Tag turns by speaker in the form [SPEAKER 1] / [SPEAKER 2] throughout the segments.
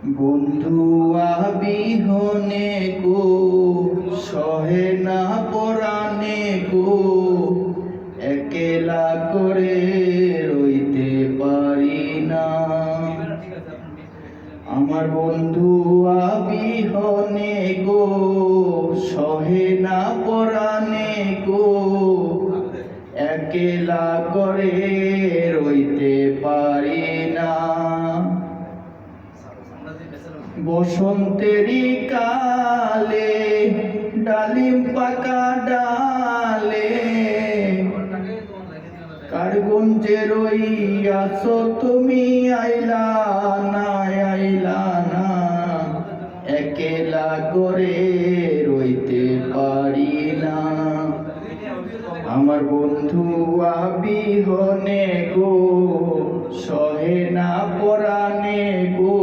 [SPEAKER 1] বন্ধু আবিহনে গো সহে না পরাণে গো, একলা করে রইতে পারি না। আমার বন্ধু আবিহনে গো সহে না পরাণে গো, একলা করে রইতে পারি না। বসন্তেরই কালে ডালিম পাকা ডালে, কারগুঞ্জে রইয়াছ তুমি, আইলা না আইলা না। একলা করে রইতে পারি না। আমার বন্ধু আবিহনে গো সহে না পরাণে গো,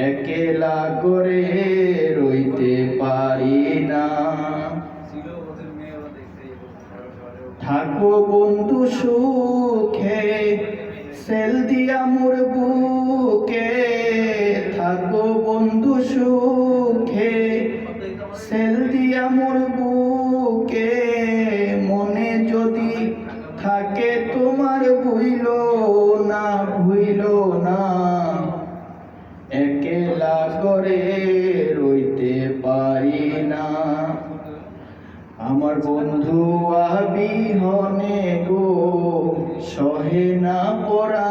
[SPEAKER 1] একলা করে রইতে পারি না। থাকো বন্ধু সুখে সেল দিয়া মোর বুকে, থাকো বন্ধু সুখে সেল দিয়া মোর বুকে। মনে যদি থাকে তোমার ভুইলো না ভুইলো না, একলা করে রইতে পারি না। আমার বন্ধু আবিহনে গো সহে না পরা